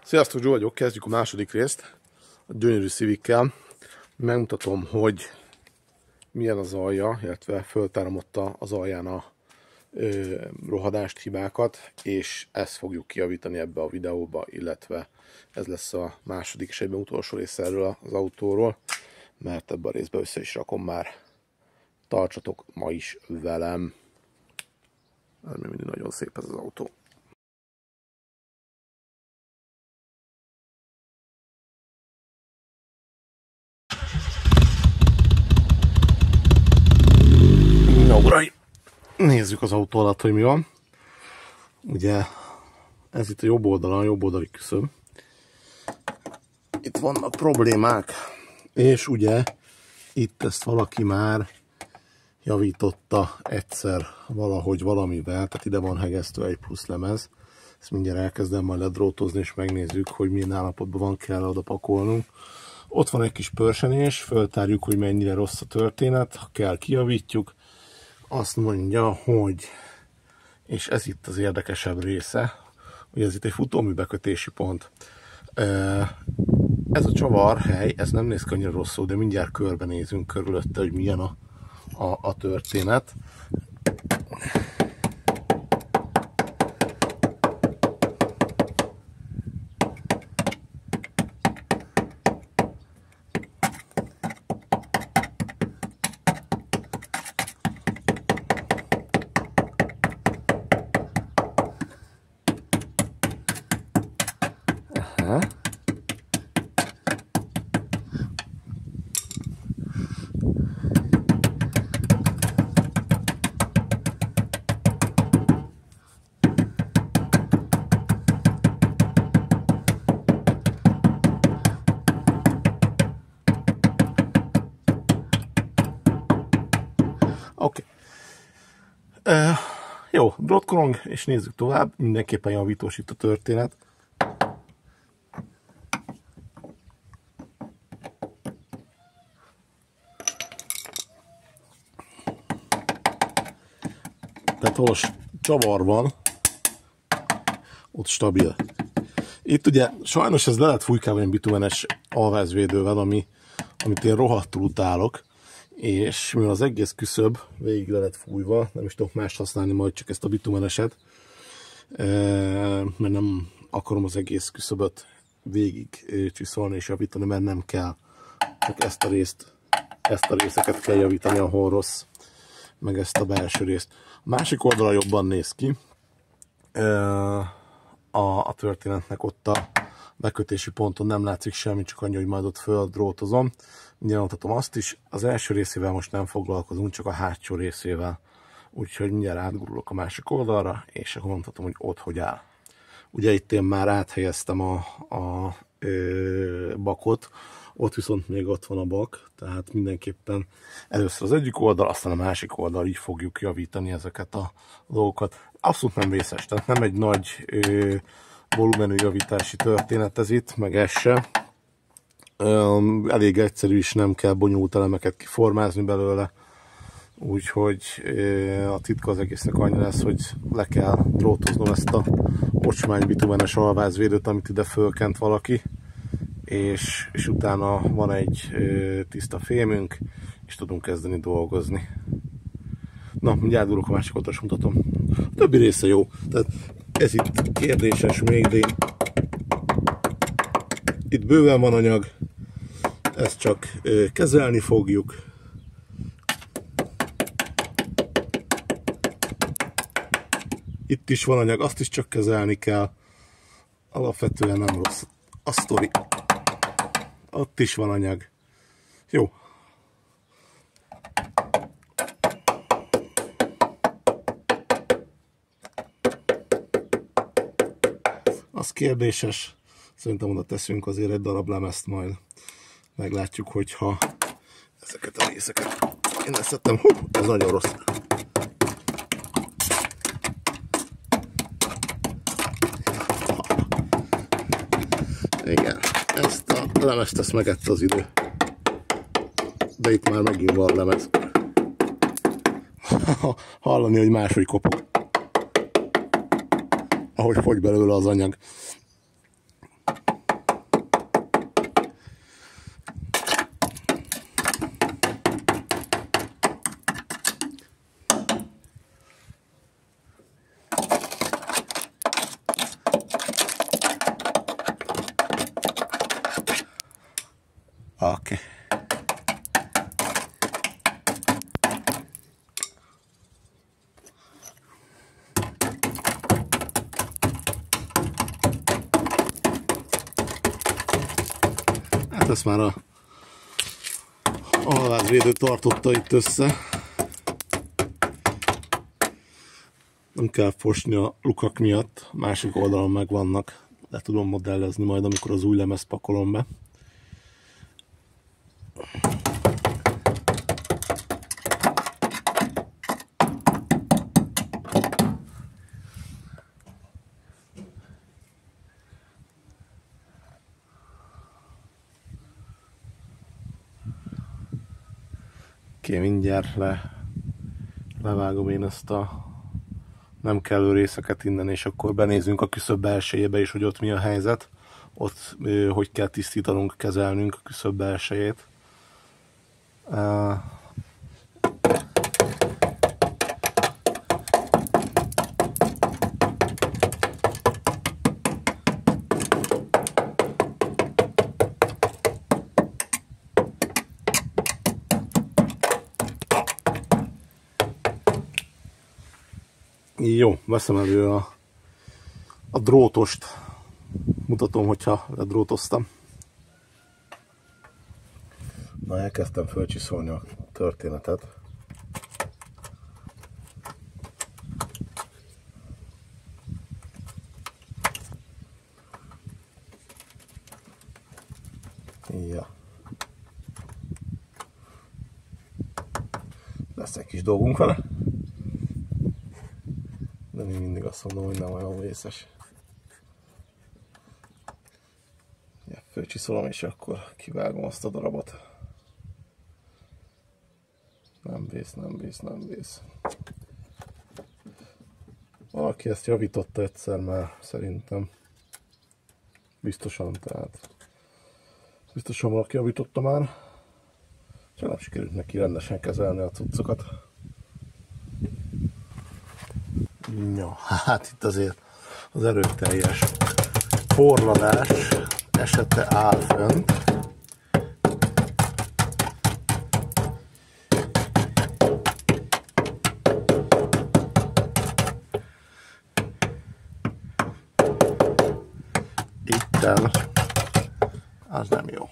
Sziasztok, Zsó vagyok, kezdjük a második részt a gyönyörű Civickel. Megmutatom, hogy milyen az alja, illetve föltárom ott az alján a rohadást, hibákat, és ezt fogjuk kijavítani ebbe a videóba, illetve ez lesz a második és egyben utolsó része erről az autóról, mert ebben a részben össze is rakom már. Tartsatok ma is velem, mert még mindig nagyon szép ez az autó. Na uraim, nézzük az autó alatt, hogy mi van. Ugye ez itt a jobb oldalon, a jobb oldali küszöb. Itt vannak problémák, és ugye itt ezt valaki már javította egyszer valahogy valamivel, tehát ide van hegesztve egy plusz lemez. Ezt mindjárt elkezdem majd ledrótozni, és megnézzük, hogy milyen állapotban van, kell oda pakolnunk. Ott van egy kis pörsenés, föltárjuk, hogy mennyire rossz a történet, ha kell, kijavítjuk. Azt mondja, hogy, és ez itt az érdekesebb része, hogy ez itt egy futóműbekötési pont. Ez a csavarhely, ez nem néz ki annyira rosszul, de mindjárt körbenézünk körülötte, hogy milyen a történet. Oké. Jó, drótkorong, és nézzük tovább. Mindenképpen javítós itt a történet. Tehát ahol csavar van, ott stabil. Itt ugye sajnos ez le lett fújkálva egy bitumenes alvázvédővel, amit én rohadtul utálok. És mivel az egész küszöb végig le lett fújva, nem is tudok mást használni, majd csak ezt a bitumeneset, mert nem akarom az egész küszöböt végig csiszolni és javítani, mert nem kell. Csak ezt a részeket kell javítani, ahol rossz, meg ezt a belső részt. A másik oldala jobban néz ki. A történetnek ott a bekötési ponton nem látszik semmi, csak annyi, hogy majd ott földrótozom. Mindjárt mutatom azt is. Az első részével most nem foglalkozunk, csak a hátsó részével. Úgyhogy mindjárt átgurulok a másik oldalra, és akkor mutatom, hogy ott hogy áll. Ugye itt én már áthelyeztem a bakot, ott viszont még ott van a bak, tehát mindenképpen először az egyik oldal, aztán a másik oldal, így fogjuk javítani ezeket a dolgokat. Abszolút nem vészes, tehát nem egy nagy volumenű javítási történet ez itt, meg ez se. Elég egyszerű is, nem kell bonyolult elemeket kiformázni belőle, úgyhogy a titka az egésznek annyi lesz, hogy le kell drótoznom ezt a ocsmány bitumenes alvázvédőt, amit ide fölkent valaki, és utána van egy tiszta fémünk, és tudunk kezdeni dolgozni. Na, mindjárt durok a másik oldalra, mutatom. A többi része jó, tehát ez itt kérdéses még, de itt bőven van anyag, ezt csak kezelni fogjuk. Itt is van anyag, azt is csak kezelni kell. Alapvetően nem rossz a sztori. Ott is van anyag. Jó. Az kérdéses. Szerintem oda teszünk azért egy darab lemezt, majd meglátjuk, hogyha ezeket a részeket én leszettem. Ez nagyon rossz. Igen, ezt a lemezt megette az idő. De itt már megint van lemez. Hallani, hogy máshogy kopog. Ahogy fogy belőle az anyag. Hát ezt már a alvázvédő tartotta itt össze. Nem kell fosni a lukak miatt, másik oldalon meg vannak. Le tudom modellezni majd, amikor az új lemezt pakolom be. Oké, mindjárt levágom én ezt a nem kellő részeket innen, és akkor benézünk a küszöb belsejébe is, hogy ott mi a helyzet. Ott hogy kell tisztítanunk, kezelnünk a küszöb belsejét. Jó, veszem elő a drótost. Mutatom, hogyha ledrótoztam. Na, elkezdtem fölcsiszolni a történetet. Ja. Lesz egy kis dolgunk vele. De még mindig azt mondom, hogy nem olyan vészes. Ja, fölcsiszolom, és akkor kivágom azt a darabot. Nem vész, nem vész, nem vész. Valaki ezt javította egyszer már, szerintem. Biztosan, tehát. Biztosan valaki javította már. Csak nem sikerült neki rendesen kezelni a cuccokat. Ja, hát itt azért az erőteljes forradás esete áll fönt. Itten az nem jó.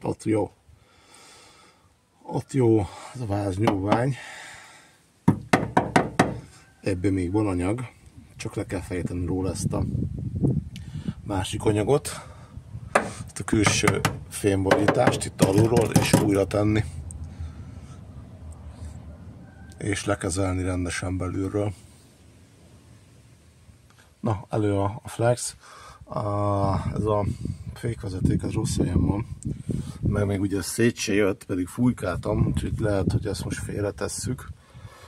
Ott jó. Ott jó az a váznyúlvány. Ebből még van anyag, csak le kell fejteni róla ezt a másik anyagot, ezt a külső fémborítást itt alulról, és újra tenni. És lekezelni rendesen belülről. Na, elő a flex. Ez a fékvezeték, ez rossz helyen van. Meg még ugye szét se jött, pedig fújkáltam, úgyhogy lehet, hogy ezt most félretesszük.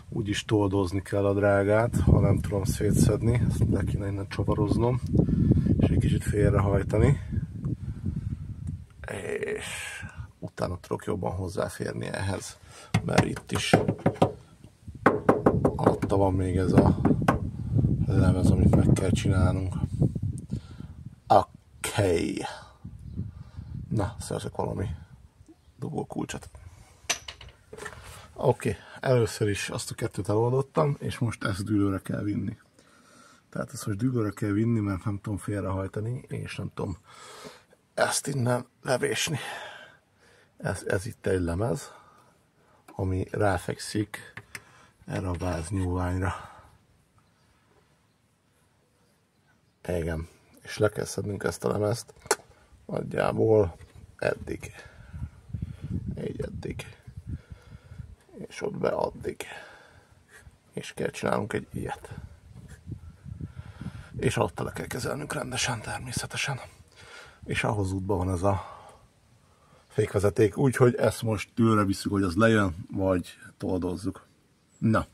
Úgyis toldozni kell a drágát, ha nem tudom szétszedni. Ezt le kéne innen csavaroznom, és egy kicsit félrehajtani. És utána tudok jobban hozzáférni ehhez, mert itt is alatta van még ez a lemez, amit meg kell csinálnunk. Oké. Na, szerzek valami dobókulcsot. Oké, először is azt a kettőt eloldottam, és most ezt dűlőre kell vinni. Tehát ezt most dűlőre kell vinni, mert nem tudom félrehajtani, és nem tudom ezt innen levésni. Ez itt egy lemez, ami ráfekszik erre a váznyúlványra. Igen, és le kell szednünk ezt a lemezt nagyjából eddig. Így eddig. És ott be addig. És kell csinálnunk egy ilyet. És alatta le kell kezelnünk rendesen, természetesen. És ahhoz útban van ez a fékvezeték, úgyhogy ezt most tőle visszük, hogy az lejön, vagy toldozzuk. Na,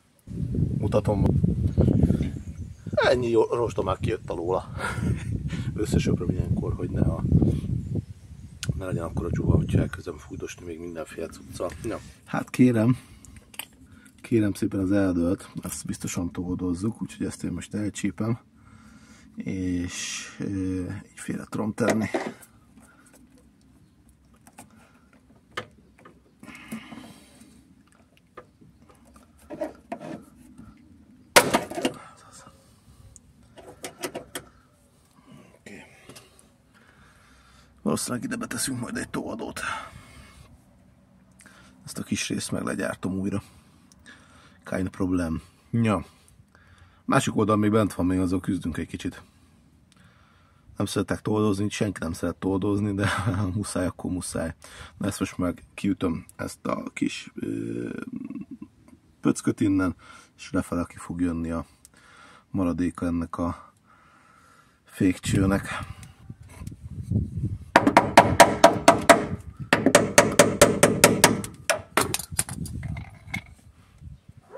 mutatom. Ennyi rostomák kijött alóla. Összesöpröm ilyenkor, hogy ne legyen akkor a csuha, hogyha elkezdem fújdosni még mindenféle cuccal. Ja. Hát kérem szépen az eldőlt, ezt biztosan toldozzuk, úgyhogy ezt én most elcsípem, és így félre tudom tenni. Valószínűleg ide beteszünk majd egy tóadót. Ezt a kis részt meg legyártom újra. Kind problem. Ja. Másik oldal még bent van, még azzal küzdünk egy kicsit. Nem szeretek toldozni, senki nem szeret toldozni, de muszáj, akkor muszáj. Na ezt most meg kiütöm ezt a kis pöcköt innen, és lefele ki fog jönni a maradéka ennek a fékcsőnek.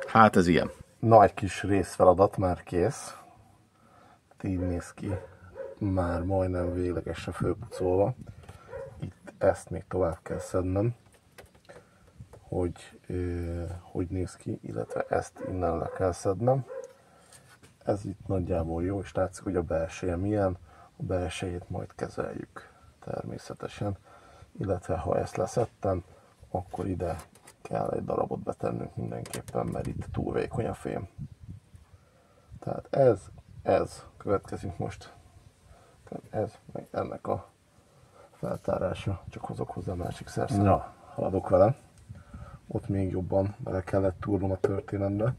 Hát ez ilyen. Nagy kis részfeladat már kész. Így néz ki. Már majdnem véglegesen fölpucolva. Itt ezt még tovább kell szednem, hogy néz ki, illetve ezt innen le kell szednem. Ez itt nagyjából jó, és látszik, hogy a belseje milyen. A belsejét majd kezeljük természetesen, illetve ha ezt leszedtem, akkor ide kell egy darabot betennünk mindenképpen, mert itt túl vékony a fém. Tehát ez következik most. Ez meg ennek a feltárása, csak hozok hozzá másik szerszert. Na, haladok vele. Ott még jobban bele kellett túrnom a történetbe.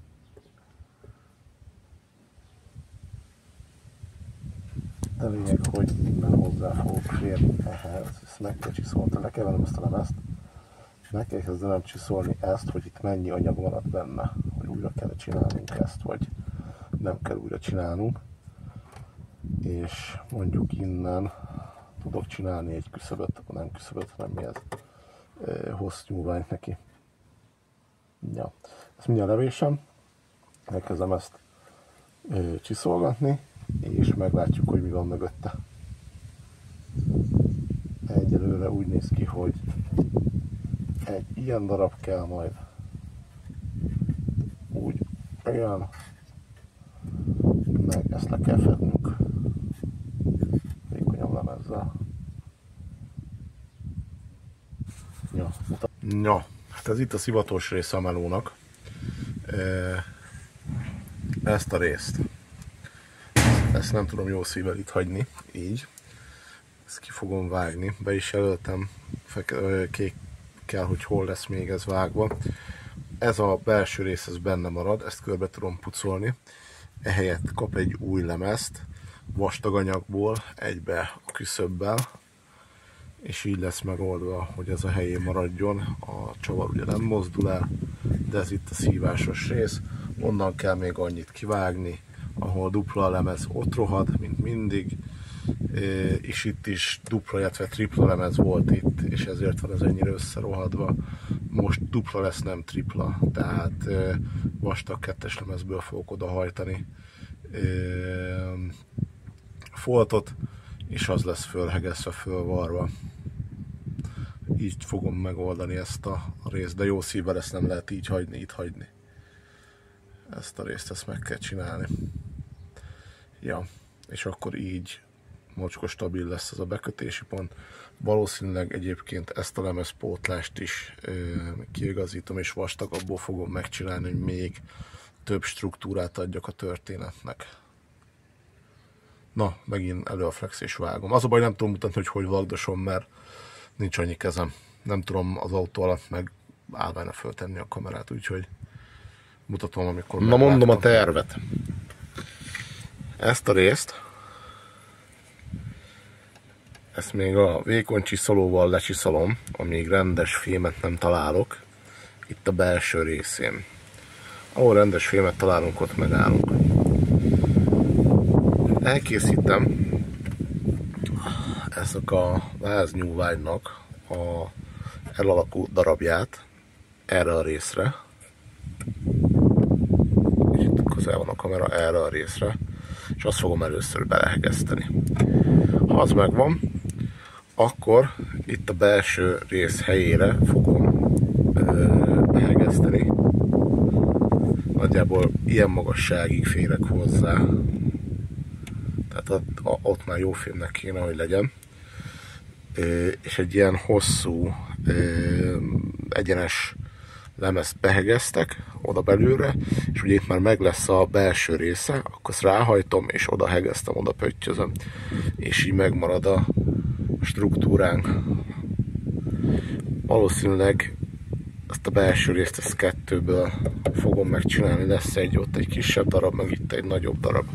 De lényeg, hogy innen hozzá fogok férni ehhez. Ezt meg kell csiszolni, le kell vennem ezt a lemezt. Meg kell kezdenem csiszolni ezt, hogy itt mennyi anyag maradt benne. Hogy újra kell csinálnunk ezt, vagy nem kell újra csinálnunk. És mondjuk innen tudok csinálni egy küszöböt, nem küszöböt, hanem mi ez, hossznyúlványt neki. Ja. Ezt mindjárt levésem, elkezdem ezt csiszolgatni, és meglátjuk, hogy mi van mögötte. Egyelőre úgy néz ki, hogy egy ilyen darab kell majd, úgy olyan, meg ezt le kell fednünk vékonyabb lemezzel. Ja, hát ez itt a szivatos része a melónak. Ezt a részt, ezt nem tudom jó szívvel itt hagyni, így. Ezt ki fogom vágni, be is jelöltem kékkel, hogy hol lesz még ez vágva. Ez a belső rész, ez benne marad, ezt körbe tudom pucolni. Ehelyett kap egy új lemezt, vastag anyagból, egybe a küszöbbel, és így lesz megoldva, hogy ez a helyén maradjon. A csavar ugye nem mozdul el, de ez itt a szívásos rész. Onnan kell még annyit kivágni, ahol dupla lemez ott rohad, mint mindig, és itt is dupla, illetve tripla lemez volt itt, és ezért van ez ennyire összerohadva. Most dupla lesz, nem tripla, tehát vastag kettes lemezből fogok odahajtani foltot, és az lesz fölhegesztve, fölvarva. Így fogom megoldani ezt a részt, de jó szívvel ezt nem lehet így hagyni, itt hagyni. Ezt a részt, ezt meg kell csinálni. Ja, és akkor így mocskos stabil lesz ez a bekötési pont. Valószínűleg egyébként ezt a lemezpótlást is kiigazítom, és vastagabbból fogom megcsinálni, hogy még több struktúrát adjak a történetnek. Na, megint elő a flex és vágom. Az a baj, nem tudom mutatni, hogy vagdosom, mert nincs annyi kezem. Nem tudom az autó alatt meg állványra föltenni a kamerát, úgyhogy mutatom, amikor Na mondom a tervet. Ezt a részt, ezt még a vékony csiszolóval lecsiszolom, amíg rendes fémet nem találok, itt a belső részén. Ahol rendes fémet találunk, ott megállunk. Elkészítem ezek a láznyúlványnak a elalakú darabját erre a részre. És itt közel van a kamera, erre a részre. És azt fogom először belehegeszteni. Ha az megvan, akkor itt a belső rész helyére fogom behegeszteni. Nagyjából ilyen magasságig férek hozzá. Tehát ott már jó fémnek kéne, hogy legyen. És egy ilyen hosszú, egyenes lemezt behegeztek oda belülre, és ugye itt már meg lesz a belső része, akkor ezt ráhajtom, és oda hegeztem, oda pöttyözöm, és így megmarad a struktúránk. Valószínűleg ezt a belső részt ezt kettőből fogom megcsinálni, lesz ott egy kisebb darab, meg itt egy nagyobb darab.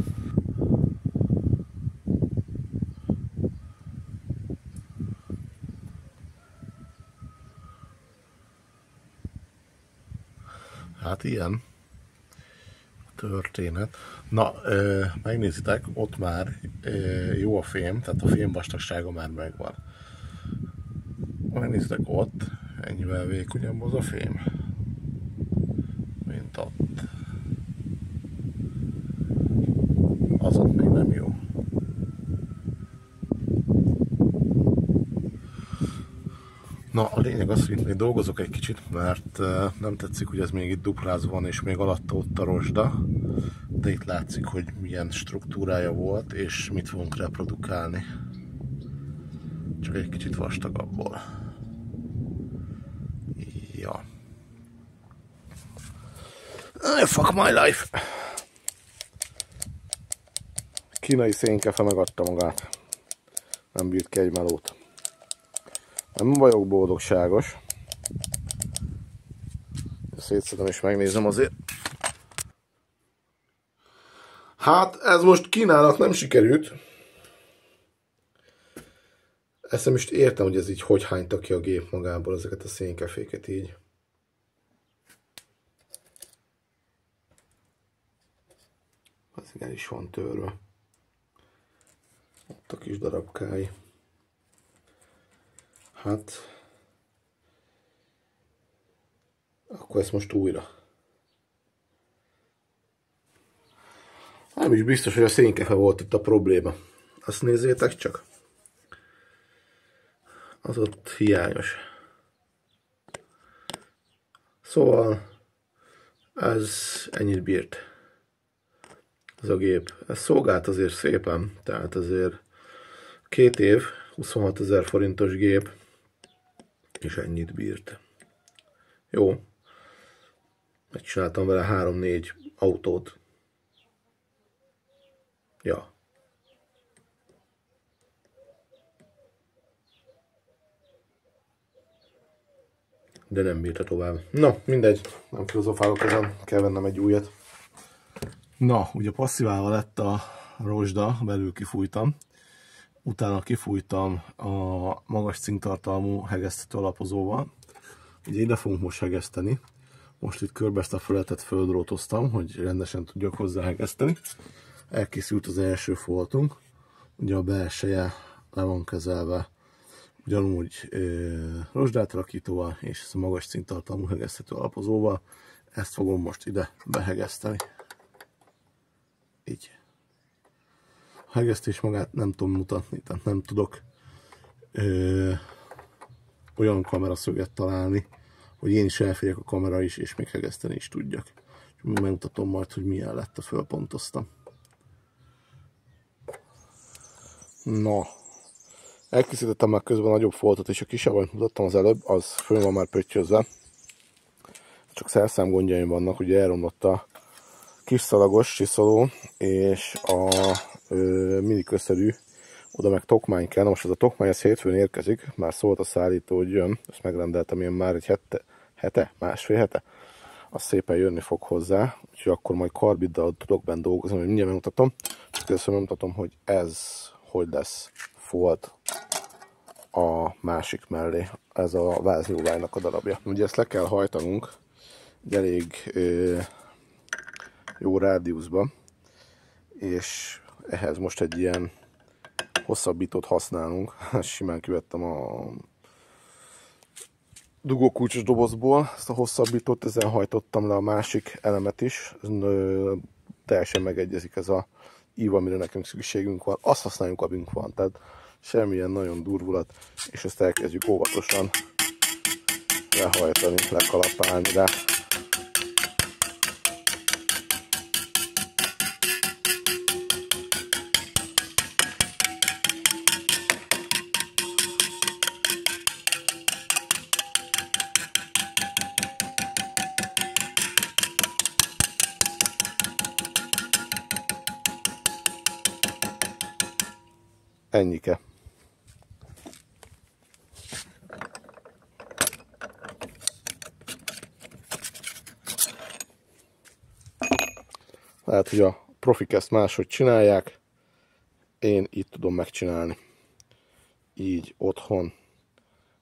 Hát ilyen a történet. Na, megnézitek, ott már jó a fém, tehát a fém vastagsága már megvan. Megnézitek ott, ennyivel vékonyabb az a fém, mint ott. Az ott még nem jó. Na, a lényeg az, hogy még dolgozok egy kicsit, mert nem tetszik, hogy ez még itt duplázva van, és még alatta ott a rozsda, de itt látszik, hogy milyen struktúrája volt, és mit fogunk reprodukálni. Csak egy kicsit vastagabbból. Ja. Fuck my life! Kínai szénkefe megadta magát. Nem bírt ki egy melót. Nem vagyok boldogságos. Szétszedem és megnézem azért. Hát ez most Kínának nem sikerült. Ezt nem is értem, hogy ez így hogy hányta ki a gép magából ezeket a szénkeféket így. Az igen is van törve. Ott a kis darabkái. Hát... Akkor ezt most újra. Nem is biztos, hogy a szénkefe volt itt a probléma. Azt nézzétek csak. Az ott hiányos. Szóval ez ennyit bírt. Ez a gép. Ez szolgált azért szépen. Tehát azért 2 év, 26 000 forintos gép. És ennyit bírt. Jó. Megcsináltam vele 3-4 autót. Ja. De nem bírta tovább. Na, mindegy. Nem filozofálok ezen. Kell vennem egy újat. Na, ugye passziválva lett a rozsda, belül kifújtam. Utána kifújtam a magas cinktartalmú hegesztető alapozóval. Ugye ide fogunk most hegeszteni. Most itt körbe ezt a fölletet földrótoztam, hogy rendesen tudjak hozzá hegeszteni. Elkészült az első foltunk. Ugye a belseje le van kezelve ugyanúgy rozsdátrakítóval és ezt a magas cinktartalmú hegesztető alapozóval. Ezt fogom most ide behegeszteni. Így. A hegesztés magát nem tudom mutatni, tehát nem tudok olyan kameraszöget találni, hogy én is elférjek a kamera is, és még hegeszteni is tudjak. Megmutatom majd, hogy milyen lett, a fölpontoztam. Na, elkészítettem már közben a nagyobb foltot, és a kisebb, amit mutattam az előbb, az föl van már pöttyözve. Csak szerszám gondjaim vannak, ugye elromlott a kis szalagos csiszoló, és a miniköszerű, oda meg tokmány kell. Na most ez a tokmány ez hétfőn érkezik, már szólt a szállító, hogy jön, ezt megrendeltem én már egy másfél hete. Az szépen jönni fog hozzá, úgyhogy akkor majd karbiddal tudok benne dolgozni, hogy mindjárt megmutatom. Csak először megmutatom, hogy ez hogy lesz folt a másik mellé. Ez a vázjóvájnak a darabja. Ugye ezt le kell hajtanunk egy elég jó rádiuszba, és ehhez most egy ilyen hosszabbítót használunk. Simán kivettem a dugókulcsos dobozból ezt a hosszabbítót, ezen hajtottam le a másik elemet is. Teljesen megegyezik ez a ív, amire nekünk szükségünk van. Azt használjuk, amink van, tehát semmilyen nagyon durvulat, és ezt elkezdjük óvatosan lehajtani, lekalapálni rá. Ennyike. Lehet, hogy a profik ezt máshogy csinálják, én így tudom megcsinálni. Így otthon,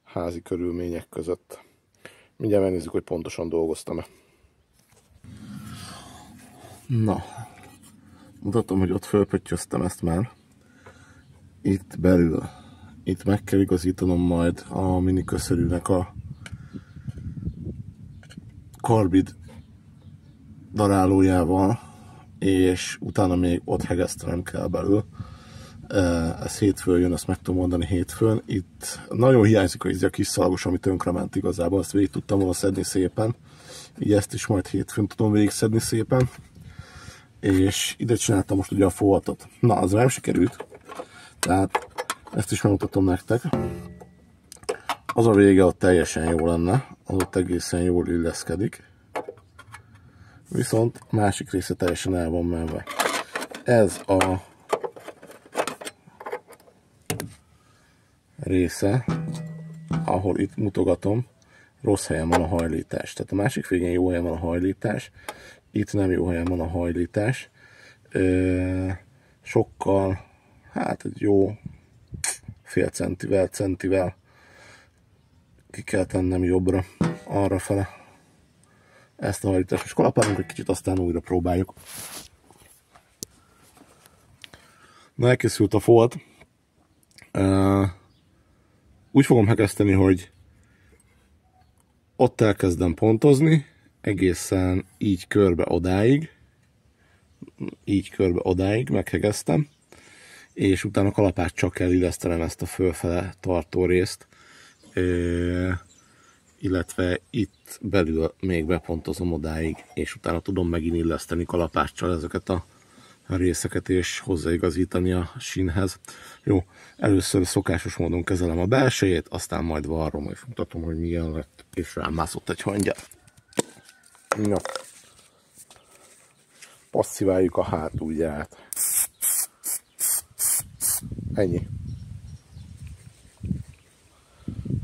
házi körülmények között. Mindjárt megnézzük, hogy pontosan dolgoztam-e. Na, mutatom, hogy ott fölpöttyöztem ezt már. Itt belül. Itt meg kell igazítanom majd a mini köszörűnek a karbid darálójával, és utána még ott hegesztenem kell belül. Ez hétfőn jön, ezt meg tudom mondani hétfőn. Itt nagyon hiányzik a kis szalagos, ami tönkrement igazából, ezt végig tudtam volna szedni szépen. Így ezt is majd hétfőn tudom végig szedni szépen. És ide csináltam most ugye a foltot. Na, az nem sikerült. Tehát ezt is megmutatom nektek. Az a vége ott teljesen jó lenne, az ott egészen jól illeszkedik. Viszont a másik része teljesen el van menve. Ez a része, ahol itt mutogatom, rossz helyen van a hajlítás. Tehát a másik végén jó helyen van a hajlítás, itt nem jó helyen van a hajlítás. Sokkal, hát egy jó fél centivel ki kell tennem jobbra, arra fele ezt a hajlítást. Most kalapálunk egy kicsit, aztán újra próbáljuk. Na, elkészült a folt. Úgy fogom hegeszteni, hogy ott elkezdem pontozni, egészen így körbe odáig meghegeztem, és utána kalapáccsal kell illesztenem ezt a fölfele tartó részt, illetve itt belül még bepontozom odáig, és utána tudom megint illeszteni kalapáccsal ezeket a részeket, és hozzáigazítani a sínhez. Jó, először szokásos módon kezelem a belsejét, aztán majd varrom, és mutatom, hogy milyen lett, és rám mászott egy hangya. Na, passziváljuk a hátulját. Ennyi.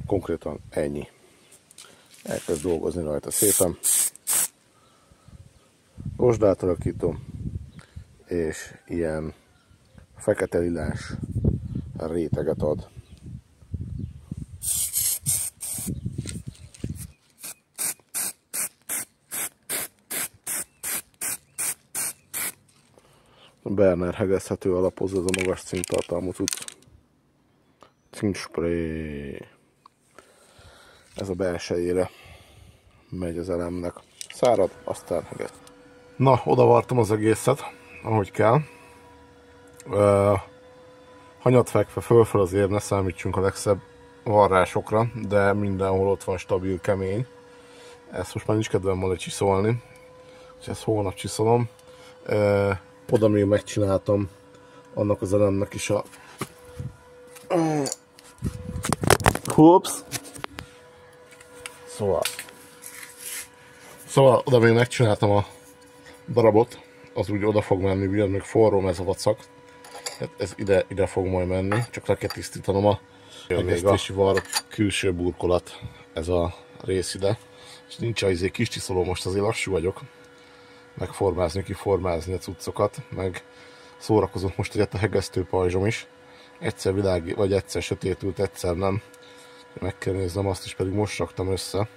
Konkrétan ennyi. Elkezd dolgozni rajta szépen. Rozsdát alakítom, és ilyen fekete lilás réteget ad. A Berner hegeszthető alapozó, ez a magas cinktartalmú cucc. Cinkspray. Ez a belsejére megy az elemnek. Szárad, aztán hegeszt. Na, odavartam az egészet, ahogy kell. Hanyat fekve fölfel azért ne számítsunk a legszebb varrásokra, de mindenhol ott van stabil, kemény. Ezt most már nincs kedvem ma lecsiszolni, és ezt holnap csiszolom. Oda még megcsináltam annak az elemnek is a... Hoops! Szóval oda még megcsináltam a darabot, az úgy oda fog menni, ugyan még forró ez a vacak. Ez ide fog majd menni, csak le kell tisztítanom a hegesztési var külső burkolat, ez a rész ide. És nincs az kis csiszoló, most azért lassú vagyok. Megformázni, kiformázni a cuccokat, meg szórakozott most egyet a hegesztő pajzsom is. Egyszer világi, vagy egyszer sötétült, egyszer nem. Meg kell néznem, azt is pedig most raktam össze.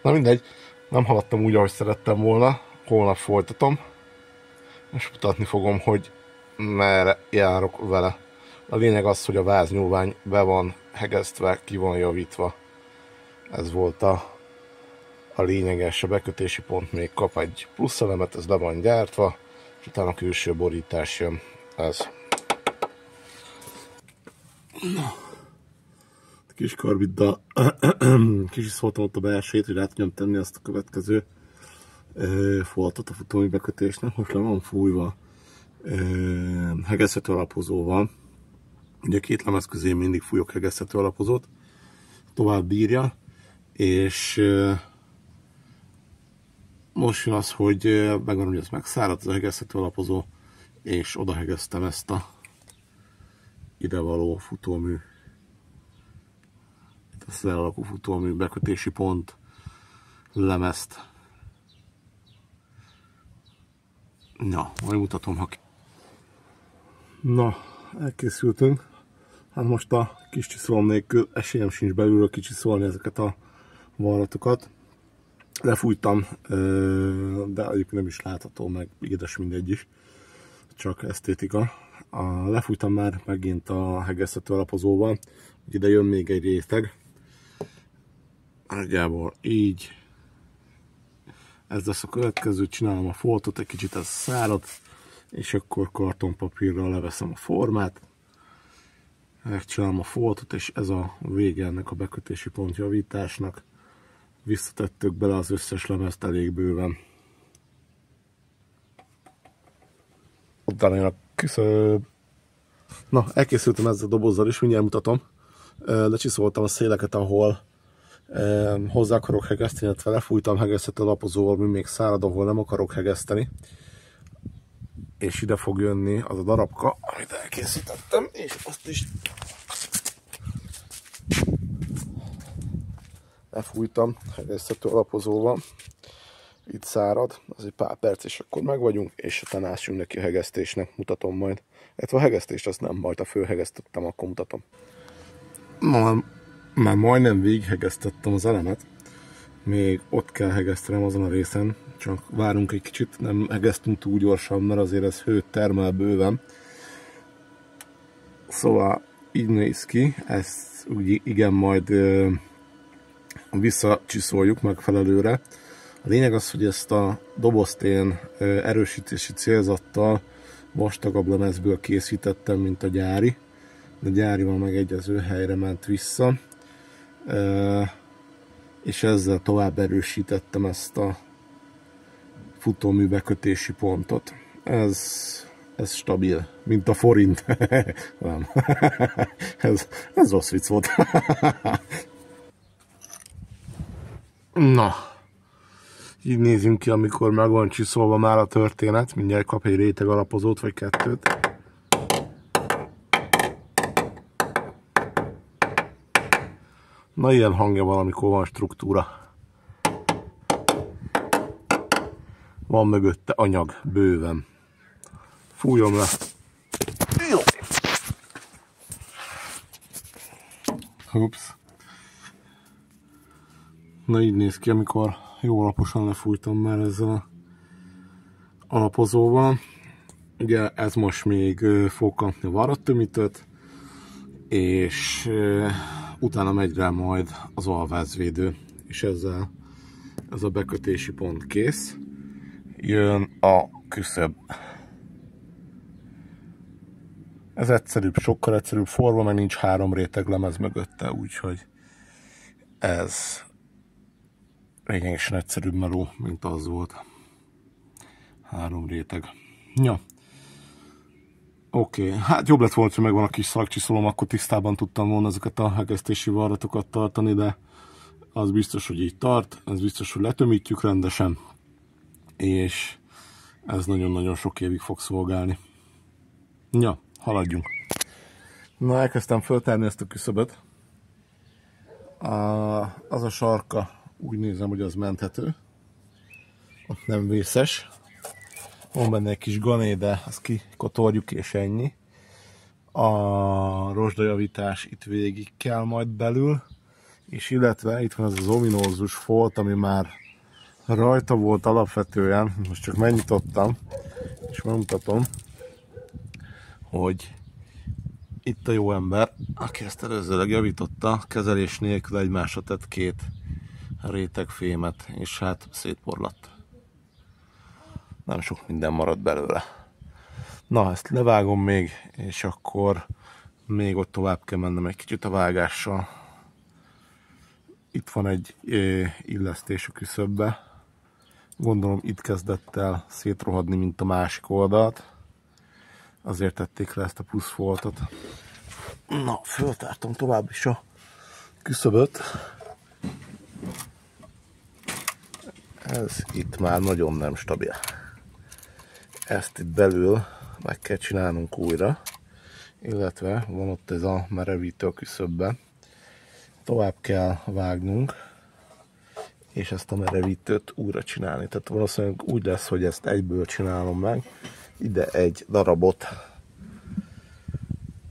Na mindegy, nem haladtam úgy, ahogy szerettem volna. Holnap folytatom, és mutatni fogom, hogy merre járok vele. A lényeg az, hogy a váznyúlvány be van hegesztve, ki van javítva. Ez volt a lényeges, a bekötési pont még kap egy plusz elemet, ez le van gyártva, és utána a külső borítás jön. Ez. Na. Kis karbiddal kisiszoltam ott a belsejét, hogy rá tudjam tenni azt a következő foltot a futómű bekötésnek. Most le van fújva hegeszthető alapozóval. Ugye két lemez közé mindig fújok hegeszthető alapozót, tovább bírja, és most jön az, hogy megvan, hogy ez megszáradt, az a hegeszthető alapozó, és oda hegeztem ezt a idevaló futómű, ezt az alakú futómű bekötési pont lemezt. Na, majd mutatom, ha... Na, elkészültünk. Hát most a kis csiszolom nélkül esélyem sincs belülről kicsiszolni ezeket a varratokat. Lefújtam, de egyébként nem is látható, meg édes mindegy is, csak esztétika. Lefújtam már megint a hegesztető alapozóval, ide jön még egy réteg. Nagyjából így. Ez lesz a következő, csinálom a foltot, egy kicsit ez szárad, és akkor kartonpapírral leveszem a formát. Megcsinálom a foltot, és ez a vége ennek a bekötési pontjavításnak. Visszatettük bele az összes lemezt elég bőven. Utána jön a küszöb. Na, elkészültem ezzel a dobozzal is, mindjárt mutatom. Lecsiszoltam a széleket, ahol hozzá akarok hegeszteni, illetve lefújtam hegesztő lapozóval, mi még szárad, ahol nem akarok hegeszteni. És ide fog jönni az a darabka, amit elkészítettem, és azt is lefújtam hegesztető alapozóval. Itt szárad, az egy pár perc, és akkor meg vagyunk, és utána ássunk neki a hegesztésnek, mutatom majd. Illetve a hegesztést azt nem, majd a főhegesztettem, akkor mutatom. Már majdnem végighegesztettem az elemet, még ott kell hegesztenem azon a részen, csak várunk egy kicsit, nem hegesztünk túl gyorsan, mert azért ez hőt termel bőven. Szóval így néz ki, ezt úgy igen majd visszacsiszoljuk megfelelőre. A lényeg az, hogy ezt a dobozt én erősítési célzattal vastagabb lemezből készítettem, mint a gyári. De a gyárival megegyező helyre ment vissza. És ezzel tovább erősítettem ezt a futómű bekötési pontot. Ez stabil, mint a forint. Nem. ez rossz vicc volt. Na, így nézünk ki, amikor meg van csiszolva már a történet. Mindjárt kap egy réteg alapozót, vagy kettőt. Na, ilyen hangja van, amikor van struktúra. Van mögötte anyag, bőven. Fújom le. Jó. Ups. Na, így néz ki, amikor jó alaposan lefújtam már ezzel a alapozóval. Ugye ez most még fog kapni a varrattömítőt, és utána megy rá majd az alvázvédő, és ezzel ez a bekötési pont kész. Jön a küszöb. Ez egyszerűbb, sokkal egyszerűbb forma, mert nincs 3 réteg lemez mögötte, úgyhogy ez lényegesen egyszerűbb meló, mint az volt. 3 réteg. Ja. Oké, hát jobb lett volna, hogy megvan a kis szalagcsiszolom, akkor tisztában tudtam volna ezeket a hegesztési varratokat tartani, de az biztos, hogy így tart, ez biztos, hogy letömítjük rendesen, és ez nagyon-nagyon sok évig fog szolgálni. Ja, haladjunk. Na, elkezdtem föltárni ezt a küszöböt. Az a sarka, úgy nézem, hogy az menthető. Ott nem vészes. Van benne egy kis gané, de azt kikotorjuk, és ennyi. A rozsdajavítás itt végig kell majd belül, és illetve itt van ez az ominózus folt, ami már rajta volt alapvetően. Most csak megnyitottam, és megmutatom, hogy itt a jó ember, aki ezt előzőleg javította, kezelés nélkül egymásra tett 2 réteg fémet, és hát szétporlatt. Nem sok minden maradt belőle. Na, ezt levágom még, és akkor még ott tovább kell mennem egy kicsit a vágással. Itt van egy illesztés a küszöbbe. Gondolom itt kezdett el szétrohadni, mint a másik oldalt. Azért tették le ezt a pluszfoltot. Na, föltártam tovább is a küszöböt. Ez itt már nagyon nem stabil. Ezt itt belül meg kell csinálnunk újra, illetve van ott ez a merevítő a küszöbben. Tovább kell vágnunk, és ezt a merevítőt újra csinálni. Tehát valószínűleg úgy lesz, hogy ezt egyből csinálom meg. Ide egy darabot,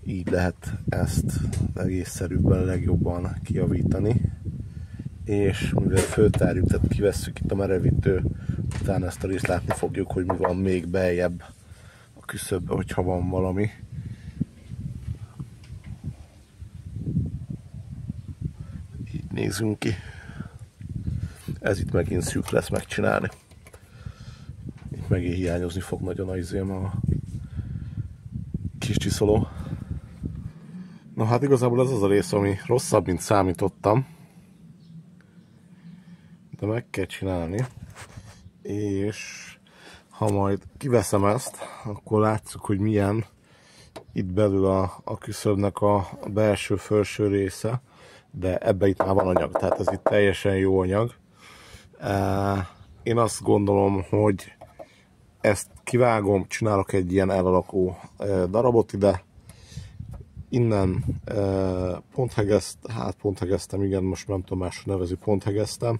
így lehet ezt egészszerűbben, legjobban kijavítani. És mivel föltárjuk, tehát kivesszük itt a merevítő, utána ezt a részt látni fogjuk, hogy mi van még beljebb a küszöbbe, hogyha van valami. Így nézünk ki. Ez itt megint szűk lesz megcsinálni. Itt megint hiányozni fog nagyon a kis csiszoló. Na hát igazából ez az a rész, ami rosszabb, mint számítottam. De meg kell csinálni. És ha majd kiveszem ezt, akkor látszuk, hogy milyen itt belül a küszöbnek a belső-felső része. De ebbe itt már van anyag, tehát ez itt teljesen jó anyag. Én azt gondolom, hogy ezt kivágom, csinálok egy ilyen elalakú darabot ide. Innen ponthegeztem, igen, most nem tudom máshogy nevezni, ponthegeztem.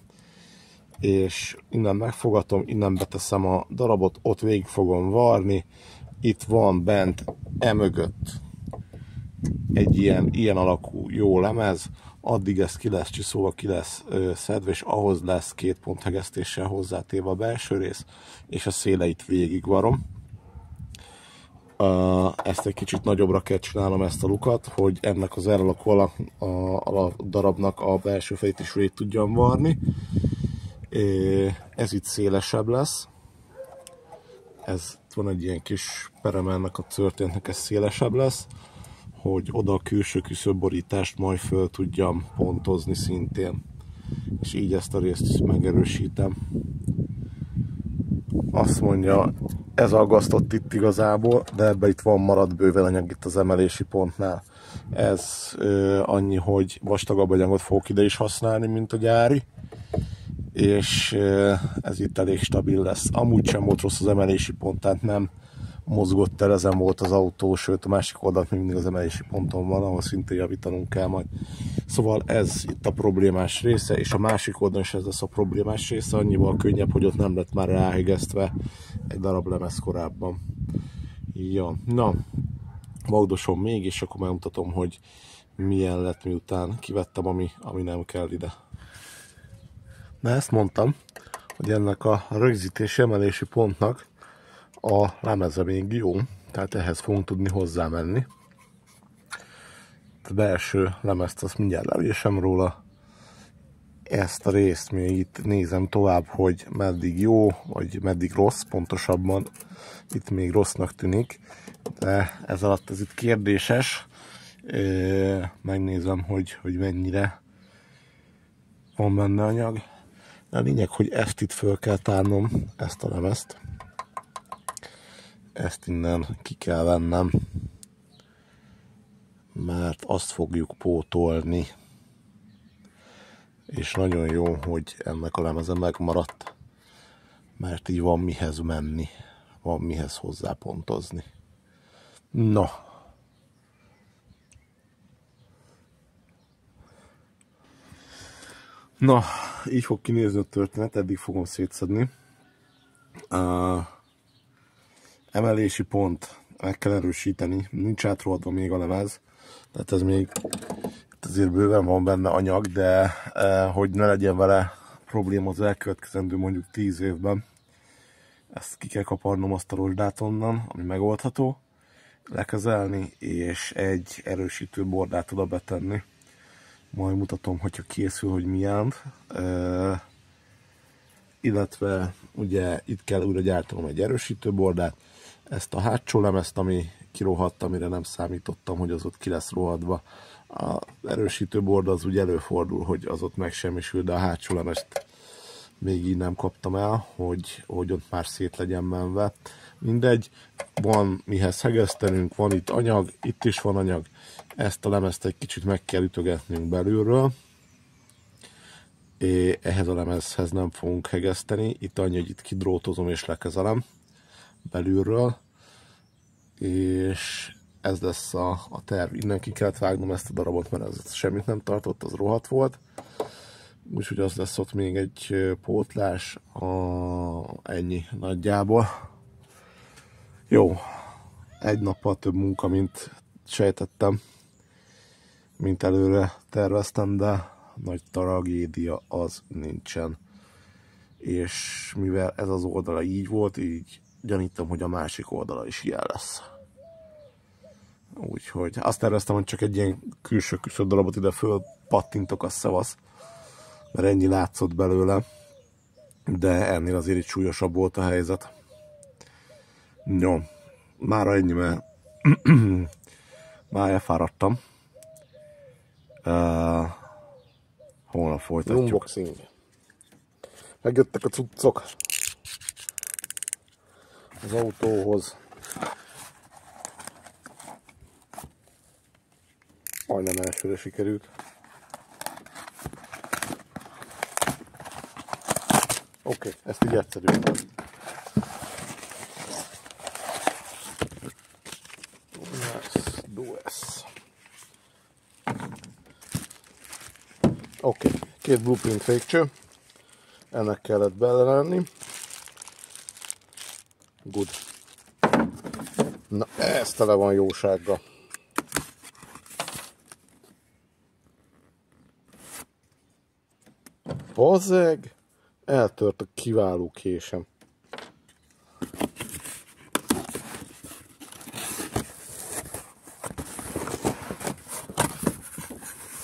És innen megfogatom, innen beteszem a darabot, ott végig fogom varni. Itt van bent emögött egy ilyen alakú jó lemez, addig ez ki lesz csiszolva, ki lesz szedve, és ahhoz lesz 2 ponthegesztéssel hozzátéve a belső rész, és a széleit végigvarom. Ezt egy kicsit nagyobbra kell csinálnom, ezt a lukat, hogy ennek az alakú a darabnak a belső fejét is végig tudjam varni. Ez itt szélesebb lesz. Ez van egy ilyen kis perem ennek a történetnek, ez szélesebb lesz, hogy oda a külső küszöbborítást majd föl tudjam pontozni szintén. És így ezt a részt megerősítem. Azt mondja, ez aggasztott itt igazából, de ebben itt van maradt bőven anyag itt az emelési pontnál. Ez annyi, hogy vastagabb anyagot fogok ide is használni, mint a gyári. És ez itt elég stabil lesz. Amúgy sem volt rossz az emelési pont, tehát nem mozgott el, ezen volt az autó, sőt a másik oldalt még mindig az emelési ponton van, ahol szintén javítanunk kell majd. Szóval ez itt a problémás része, és a másik oldalon is ez lesz a problémás része, annyival könnyebb, hogy ott nem lett már ráhegesztve egy darab lemez korábban. Ja, na, vagdosom még, és akkor megmutatom, hogy milyen lett, miután kivettem, ami nem kell ide. Na ezt mondtam, hogy ennek a rögzítési emelési pontnak a lemeze még jó, tehát ehhez fogunk tudni hozzámenni. A belső lemezt azt mindjárt levésem róla. Ezt a részt még itt nézem tovább, hogy meddig jó, vagy meddig rossz, pontosabban itt még rossznak tűnik, de ez alatt ez itt kérdéses. Megnézem, hogy mennyire van benne anyag. A lényeg, hogy ezt itt föl kell tárnom, ezt a lemezt. Ezt innen ki kell vennem, mert azt fogjuk pótolni. És nagyon jó, hogy ennek a lemeze megmaradt, mert így van mihez menni, van mihez hozzápontozni. No. Na, így fog kinézni a történet, eddig fogom szétszedni. Emelési pont, meg kell erősíteni, nincs átrohadva még a lemez, tehát ez még azért bőven van benne anyag, de hogy ne legyen vele probléma az elkövetkezendő mondjuk 10 évben, ezt ki kell kaparnom azt a rozsdát onnan, ami megoldható, lekezelni, és egy erősítő bordát oda betenni. Majd mutatom, hogyha készül, hogy milyen. Illetve ugye itt kell újra gyártanom egy erősítő bordát. Ezt a hátsó lemezt, ami kirohadt, amire nem számítottam, hogy az ott ki lesz rohadva. Az erősítő borda az úgy előfordul, hogy az ott megsemmisül, de a hátsó lemezt még így nem kaptam el, hogy ott már szét legyen menve. Mindegy, van mihez hegesztenünk, van itt anyag, itt is van anyag. Ezt a lemezt egy kicsit meg kell ütögetnünk belülről. Ehhez a lemezhez nem fogunk hegeszteni. Itt annyi, hogy itt kidrótozom és lekezelem belülről. És ez lesz a terv. Innen ki kellett vágnom ezt a darabot, mert ez semmit nem tartott, az rohadt volt. Úgyhogy az lesz ott még egy pótlás, ennyi nagyjából. Jó, egy nappal több munka, mint sejtettem, mint előre terveztem, de nagy tragédia az nincsen. És mivel ez az oldala így volt, így gyanítom, hogy a másik oldala is ilyen lesz. Úgyhogy azt terveztem, hogy csak egy ilyen külső darabot ide föl pattintok, a szevasz, mert ennyi látszott belőle, de ennél azért így súlyosabb volt a helyzet. Jó, mára ennyi, mert már elfáradtam. Holnap folytatjuk. Unboxing. Megjöttek a cuccok az autóhoz. Majdnem elsőre sikerült. Oké, ezt így egyszerű. Let's do this. Oké, két blueprint fékcső. Ennek kellett bele lenni. Good. Na, ez tele van jósággal. Bazzeg! Eltört a kiváló késem.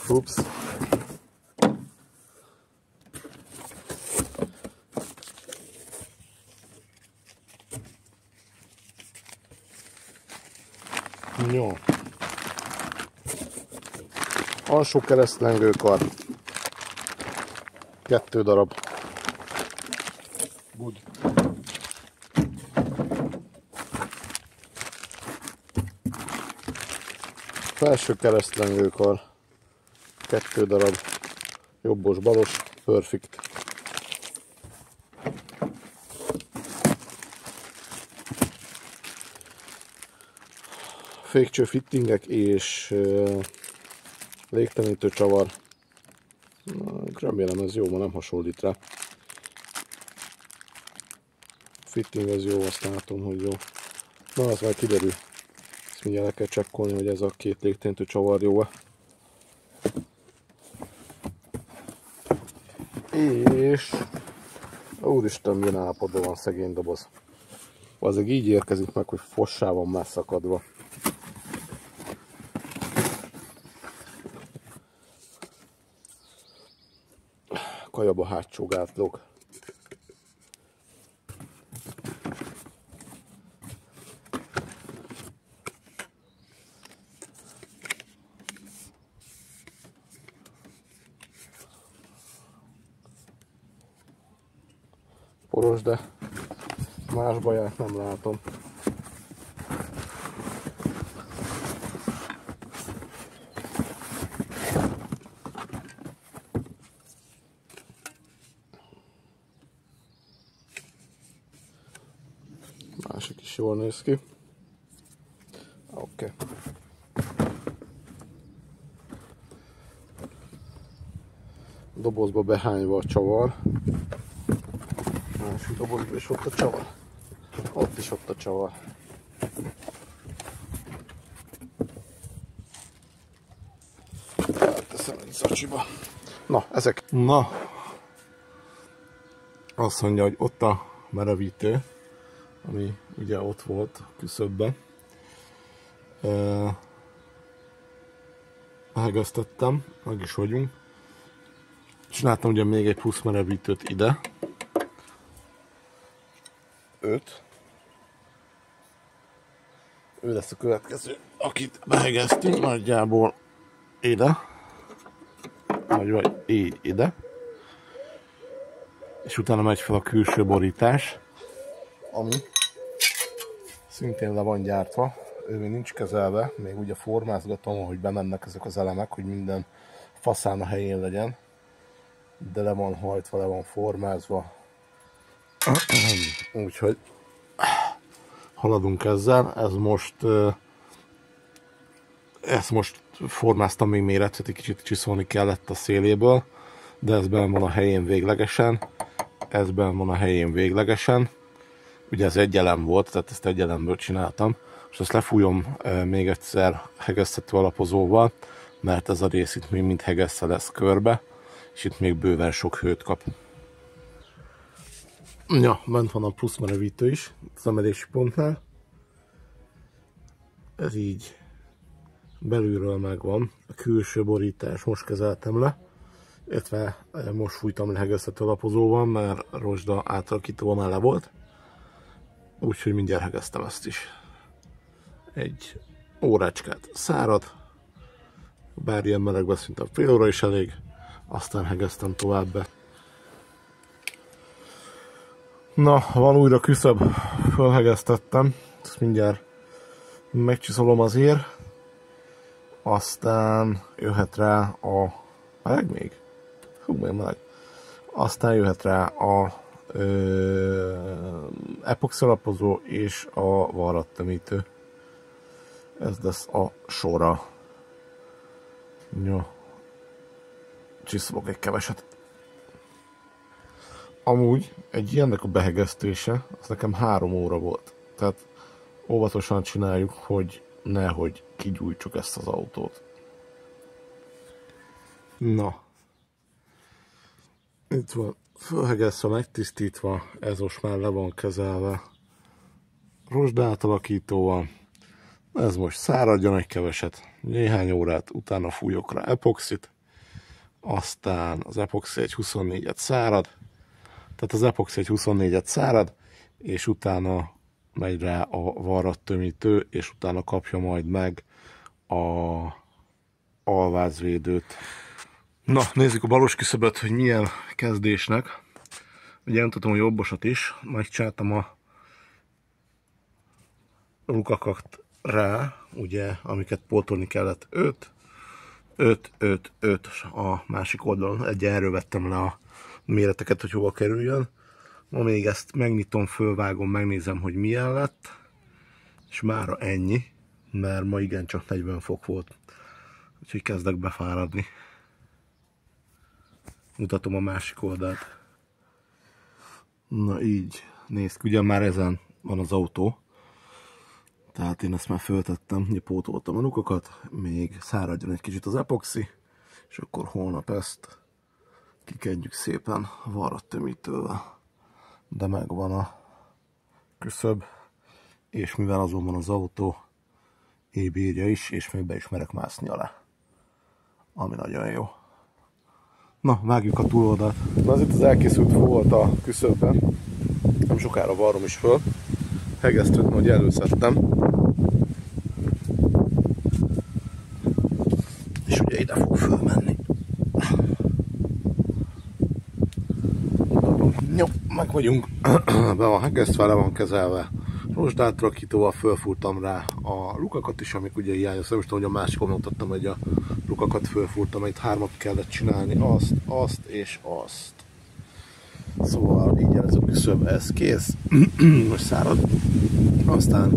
Ups. Jó. Alsó keresztlengőkar. 2 darab. Good. Felső keresztlengőkar. 2 darab. Jobbos-balos. Perfect. Fékcső fittingek és légtelenítő csavar. Remélem ez jó, ma nem hasonlít rá. Fitting ez jó, azt látom, hogy jó. Na, az már kiderül. Ezt mindjárt el kell csekkolni, hogy ez a 2 légtelenítő csavar jó-e. És... úristen, milyen állapotban van szegény doboz. Azért így érkezik meg, hogy fossá van már szakadva. Kajába hátsó gátlók. Poros, de más baját nem látom. Másik is jól néz ki. Oké. Dobozba behányva a csavar. Másik dobozba is ott a csavar. Ott is ott a csavar. Elteszem egy zacsiba. Na, ezek. Na. Azt mondja, hogy ott a merevítő, ami ugye ott volt küszöbben. Elgeztettem, meg is vagyunk. Csináltam ugye még egy plusz merevítőt ide. 5. Ő lesz a következő, akit behegeztünk nagyjából ide. Vagy így ide. És utána megy fel a külső borítás, ami szintén le van gyártva. Ő még nincs kezelve, még ugye formázgatom, hogy bemennek ezek az elemek, hogy minden faszán a helyén legyen. De le van hajtva, le van formázva. Úgyhogy haladunk ezzel. Ezt most formáztam még méretet, egy kicsit csiszolni kellett a széléből, de ez benn van a helyén véglegesen, ez benn van a helyén véglegesen. Ugye ez egy elem volt, tehát ezt egy elemből csináltam, és ezt lefújom még egyszer hegesztető alapozóval, mert ez a rész itt még mind hegesztve lesz körbe, és itt még bőven sok hőt kap. Ja, bent van a plusz merevítő is, az emelési pontnál. Ez így belülről megvan, a külső borítás most kezeltem le, illetve most fújtam le hegesztető alapozóval, mert rozsda átalakítóval le volt. Úgyhogy mindjárt hegesztem ezt is. Egy órácskát szárad, bár ilyen melegben szinte fél óra is elég, aztán hegesztem tovább be. Na, van újra küszöb, fölhegesztettem, ezt mindjárt megcsiszolom azért, aztán jöhet rá a... meleg még? Hú, milyen meleg. Aztán jöhet rá a epoxi alapozó és a varrattömítő. Ez lesz a sora. Jó. Csiszolok egy keveset. Amúgy egy ilyennek a behegesztése, az nekem 3 óra volt. Tehát óvatosan csináljuk, hogy nehogy kigyújtsuk ezt az autót. Na. Itt van fölhegesztve, megtisztítva, ez most már le van kezelve rozsda átalakítóval. Ez most száradjon egy keveset, néhány órát, utána fújok rá epoxit, aztán az epoxi egy 24-et szárad, tehát az epoxi egy 24-et szárad, és utána megy rá a varrattömítő, és utána kapja majd meg a alvázvédőt. Na, nézzük a balos küszöböt, hogy milyen kezdésnek. Ugye mutatom a jobbosat is, megcsináltam a lukakat rá, ugye, amiket pótolni kellett 5 a másik oldalon. Erről vettem le a méreteket, hogy hova kerüljön. Ma még ezt megnyitom, fölvágom, megnézem, hogy milyen lett, és mára ennyi, mert ma igencsak 40 fok volt, úgyhogy kezdek befáradni. Mutatom a másik oldalt. Na így néz ki, ugye már ezen van az autó, tehát én ezt már föltettem, pótoltam a lukakat, még száradjon egy kicsit az epoxi, és akkor holnap ezt kikedjük szépen varrattömítővel. De megvan a küszöb, és mivel azon van az autó, bírja is, és még be is merek mászni alá, ami nagyon jó. Na, vágjuk a túloldalt. Na, ez itt az elkészült volt a küszöbben, nem sokára varrom is föl, hegesztőt majd előszedtem, és ugye ide fog fölmenni. Jó, meg vagyunk, be van hegesztve, le van kezelve. Rozsdátalakítóval fölfúrtam rá a lukakat is, amik ugye hiányoztak. Most ahogy a másikon mutattam, hogy a lukakat fölfúrtam, itt 3 kellett csinálni, azt és azt. Szóval így ez a küszöb, ez kész. Most szárad. Aztán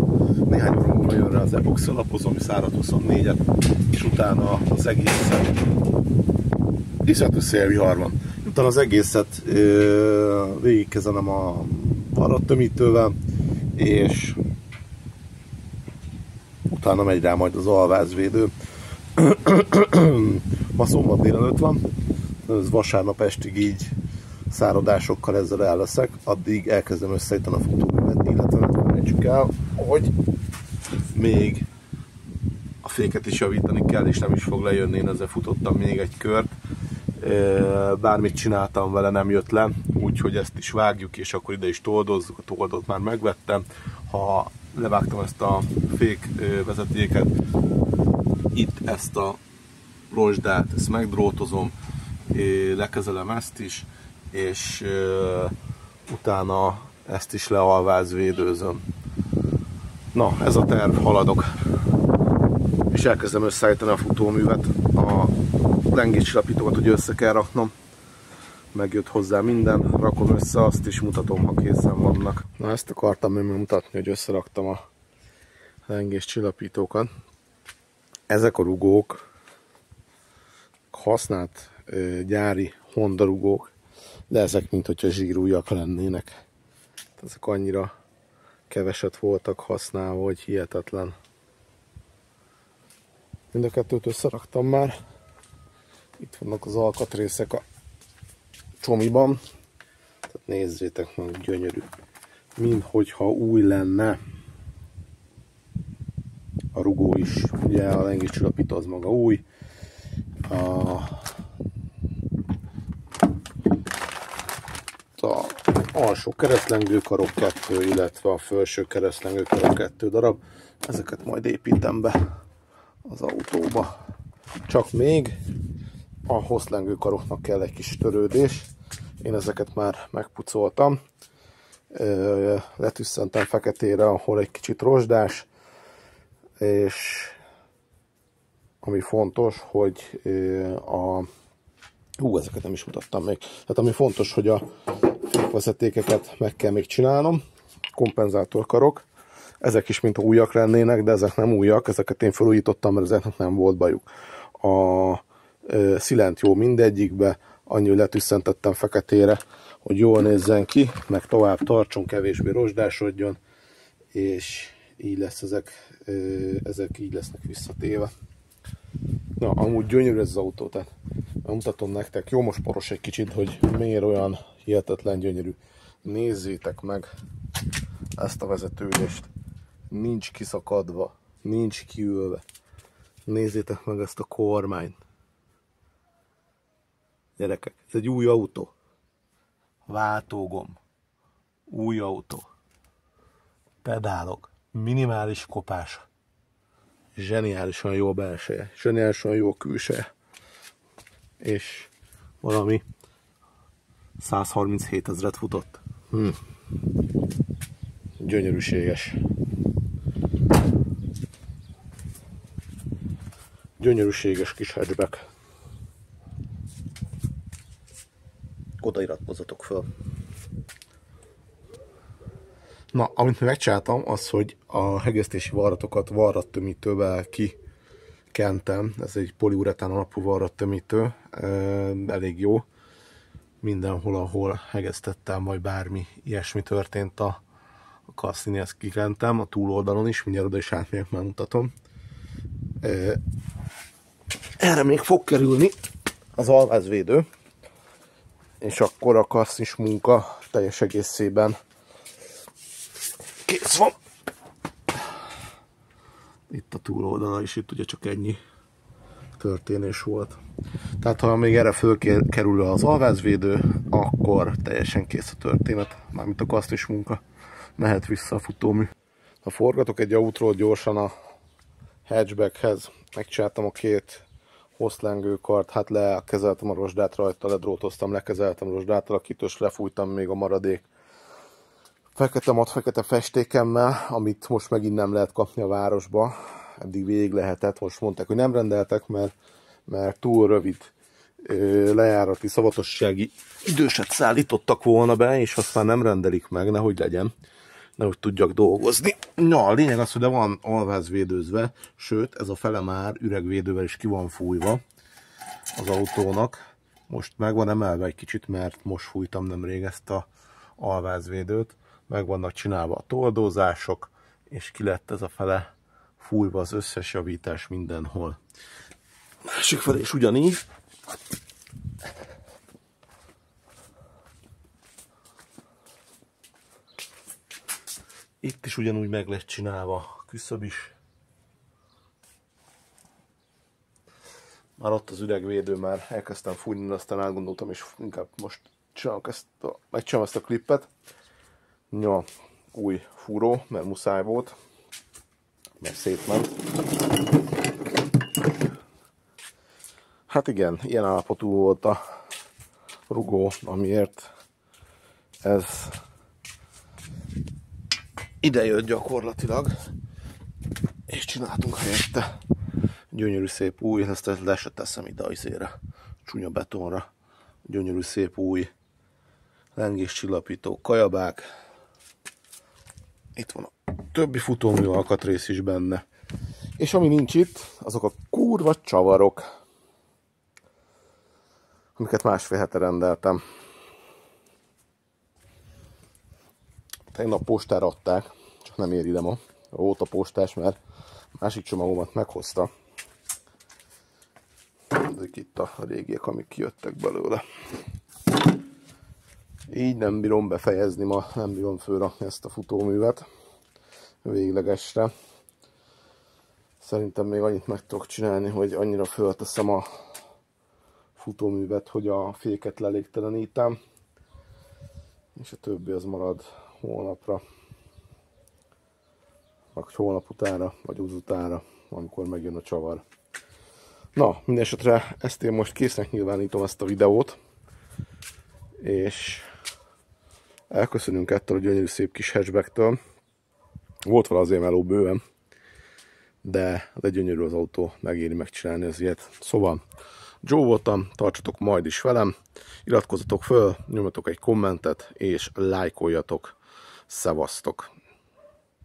néhány óra múlva jön rá az epoxi alapozó, ami szárad 24-et, és utána az egészet, iszletű szélvihar van. Utána az egészet végigkezelem a varrattömítővel, és utána megy rá majd az alvázvédő. Ma szombat délelőtt van, ez vasárnap estig így száradásokkal ezzel el leszek, addig elkezdem összeállítani a futóművet, illetve nem felejtsük el, hogy még a féket is javítani kell, és nem is fog lejönni, én ezzel futottam még egy kört. Bármit csináltam vele, nem jött le, úgyhogy ezt is vágjuk, és akkor ide is toldozzuk, a toldot már megvettem. Ha levágtam ezt a fék vezetéket, itt ezt a rozsdát, ezt megdrótozom, lekezelem ezt is, és utána ezt is lealvázvédőzöm. Na, ez a terv, haladok. És elkezdem összeállítani a futóművet, a lengéscsillapítókat, hogy össze kell raknom. Megjött hozzá minden, rakom össze, azt is mutatom, ha készen vannak. Na, ezt akartam még mutatni, hogy összeraktam a lengéscsillapítókat. Ezek a rugók használt gyári Honda rugók, de ezek mint hogyha zsírújak lennének. Ezek annyira keveset voltak használva, hogy hihetetlen. Mind a kettőt összeraktam már. Itt vannak az alkatrészek a csomiban. Tehát nézzétek meg, gyönyörű. Minthogyha új lenne. A rugó is, ugye a lengéscsillapító az maga új. A alsó keresztlengőkarok 2, illetve a felső keresztlengőkarok 2 darab. Ezeket majd építem be az autóba. Csak még a hosszlengőkaroknak kell egy kis törődés. Én ezeket már megpucoltam. Letüsszentem feketére, ahol egy kicsit rozsdás. És ami fontos, hogy ezeket nem is mutattam még. Tehát ami fontos, hogy a fékvezetékeket meg kell még csinálnom. Kompenzátorkarok. Ezek is mint újak lennének, de ezek nem újak. Ezeket én felújítottam, mert ezeknek nem volt bajuk. A szilent jó mindegyikbe. Annyi, hogy letüsszentettem feketére, hogy jól nézzen ki, meg tovább tartson, kevésbé rozsdásodjon. És így lesz ezek így lesznek visszatéve. Na, amúgy gyönyörű ez az autó, tehát mutatom nektek. Jó, most poros egy kicsit, hogy miért olyan hihetetlen gyönyörű. Nézzétek meg ezt a vezetőülést. Nincs kiszakadva, nincs kiülve. Nézzétek meg ezt a kormányt. Gyerekek, ez egy új autó. Váltógomb. Új autó. Pedálok. Minimális kopás. Zseniálisan jó belseje. Zseniálisan jó külseje. És valami 137 000-et futott. Gyönyörűséges. Gyönyörűséges kis hatchback. Oda iratkozzatok föl. Na, amit megcsináltam, az, hogy a hegesztési varratokat varrattömítővel kikentem. Ez egy poliuretán alapú varrattömítő. Elég jó. Mindenhol, ahol hegesztettem, vagy bármi ilyesmi történt a kasszini, ezt kikentem. A túloldalon is, mindjárt oda is átmegyek, már mutatom. Erre még fog kerülni az alvázvédő. És akkor a kasszis munka teljes egészében kész van. Itt a túloldala is, itt ugye csak ennyi történés volt. Tehát ha még erre fölkerül az alvázvédő, akkor teljesen kész a történet. Mármint a kasszis munka. Mehet vissza a futómű. Ha forgatok egy autóról gyorsan a hatchbackhez, megcsináltam a két hosszlengőkart, hát lekezeltem a rozsdát rajta, ledrótoztam, lekezeltem a rozsdát, alakítós, lefújtam még a maradék fekete festékemmel, amit most megint nem lehet kapni a városba. Eddig végig lehetett, most mondták, hogy nem rendeltek, mert túl rövid lejárati szavatossági időset szállítottak volna be, és azt már nem rendelik meg, nehogy legyen, nehogy tudjak dolgozni. Na, a lényeg az, hogy le van alvázvédőzve, sőt, ez a fele már üregvédővel is ki van fújva az autónak. Most meg van emelve egy kicsit, mert most fújtam nemrég ezt a alvázvédőt. Meg vannak csinálva a toldózások, és ki lett ez a fele fújva az összes javítás mindenhol. Másik fele is ugyanígy. Itt is ugyanúgy meg lett csinálva a küszöb is. Már ott az üregvédő, már elkezdtem fújni, aztán átgondoltam, és inkább most megcsinálom ezt a klippet. Ja, új fúró, mert muszáj volt, mert szétment. Hát igen, ilyen állapotú volt a rugó, amiért ez ide jött gyakorlatilag, és csináltunk helyette gyönyörű szép új, ezt le se teszem ide izére, csúnya betonra, gyönyörű szép új lengéscsillapító kajabák. Itt van a többi futómű alkatrész is benne. És ami nincs itt, azok a kurva csavarok. amiket másfél hete rendeltem. Tegnap postára adták, csak nem ér ide ma. Volt a postás, mert másik csomagomat meghozta. Ezek itt a régiek, amik kijöttek belőle. Így nem bírom befejezni ma, nem bírom fölrakni ezt a futóművet véglegesre. Szerintem még annyit meg tudok csinálni, hogy annyira fölteszem a futóművet, hogy a féket lelégtelenítem, és a többi az marad holnapra, vagy holnap utára, vagy utára, amikor megjön a csavar. Na, mindesetre ezt én most késznek nyilvánítom, ezt a videót, és elköszönünk ettől a gyönyörű szép kis hatchbacktől. Volt vele azért meló bőven, de gyönyörű az autó, megéri megcsinálni az ilyet. Szóval Joe voltam, tartsatok majd is velem, iratkozzatok föl, nyomjatok egy kommentet, és lájkoljatok. Szevasztok!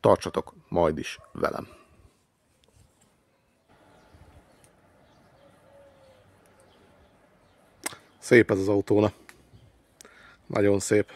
Tartsatok majd is velem! Szép ez az autóna. Nagyon szép.